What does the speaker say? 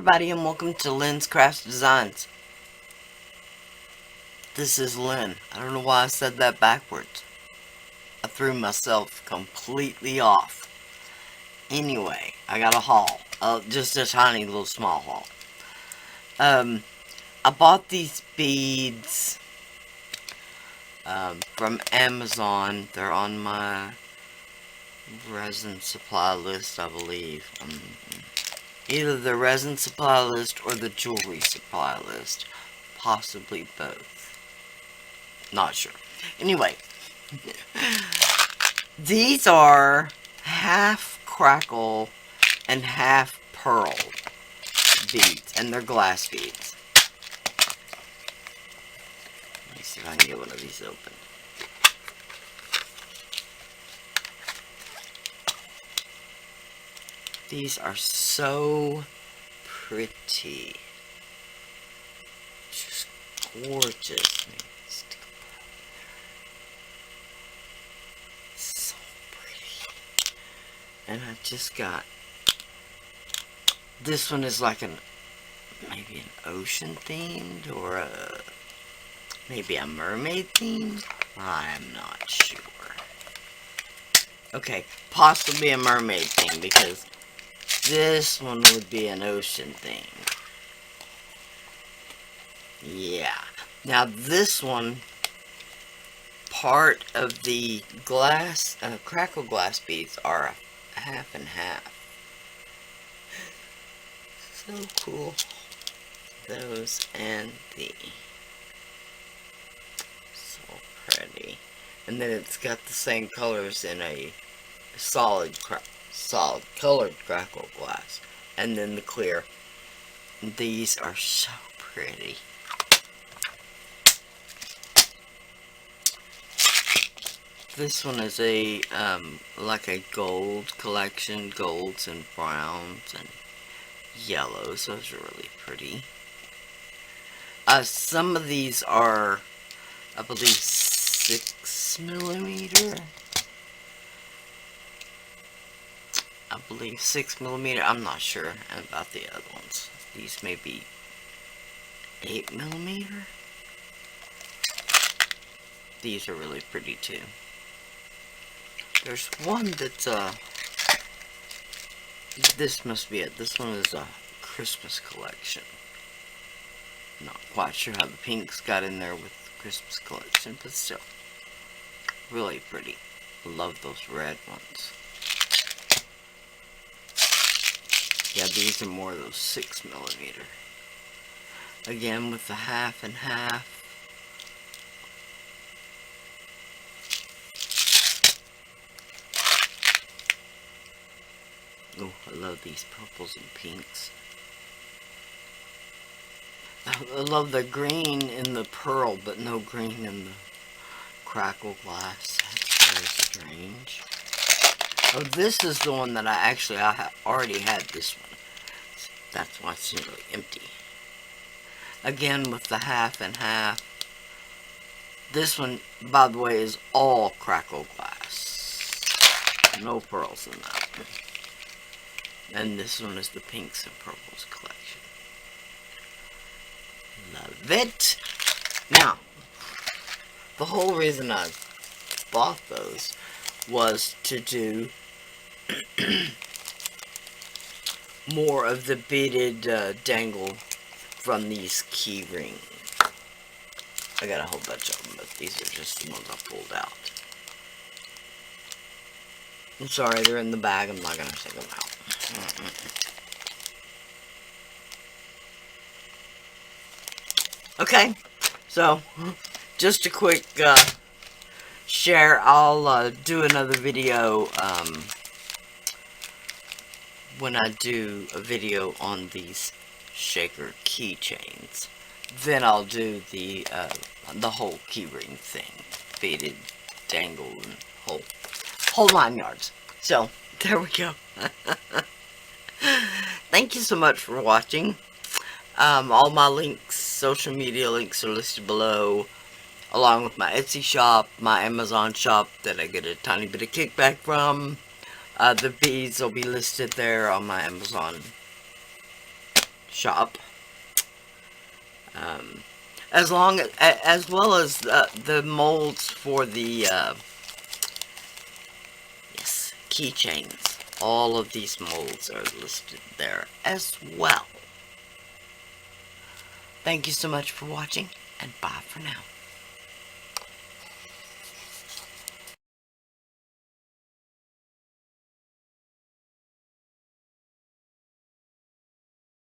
everybody, and welcome to Lyn's Crafts Designs. This is Lyn. I don't know why I said that backwards. I threw myself completely off. Anyway, I got a haul. Just a tiny little small haul. I bought these beads from Amazon. They're on my resin supply list, I believe. Either the resin supply list or the jewelry supply list. Possibly both. Not sure. Anyway, these are half crackle and half pearl beads, and they're glass beads. Let me see if I can get one of these open. These are so pretty. Just gorgeous. So pretty. And I just got, this one is like maybe an ocean themed or maybe a mermaid themed. I'm not sure. Okay, possibly a mermaid theme, because this one would be an ocean theme. Yeah. Now this one, part of the glass, crackle glass beads are half and half. So cool. Those and the. So pretty. And then it's got the same colors in a solid colored crackle glass, and then the clear. These are so pretty. This one is a like a gold collection, golds and browns and yellows. Those are really pretty. Some of these are, I believe, 6mm. I believe 6mm. I'm not sure about the other ones. These may be 8mm. These are really pretty too. There's one that's this must be it. This one is a Christmas collection. Not quite sure how the pinks got in there with the Christmas collection, but still really pretty. Love those red ones. Yeah, these are more of those 6mm. Again, with the half and half. Oh, I love these purples and pinks. I love the green in the pearl, but no green in the crackle glass. That's very strange. Oh, this is the one that I already had this one. That's why it's nearly empty. Again, with the half and half. This one, by the way, is all crackle glass. No pearls in that one. And this one is the pinks and purples collection. Love it. Now, the whole reason I bought those was to do more of the beaded dangle from these key rings. I got a whole bunch of them, but these are just the ones I pulled out. I'm sorry, they're in the bag. I'm not going to take them out. Okay, so just a quick share. I'll do another video when I do a video on these shaker keychains. Then I'll do the whole keyring thing, beaded, dangle, and whole 9 yards. So there we go. Thank you so much for watching. All my links, social media links, are listed below, along with my Etsy shop, my Amazon shop that I get a tiny bit of kickback from. The beads will be listed there on my Amazon shop. As well as the molds for the yes, keychains. All of these molds are listed there as well. Thank you so much for watching, and bye for now.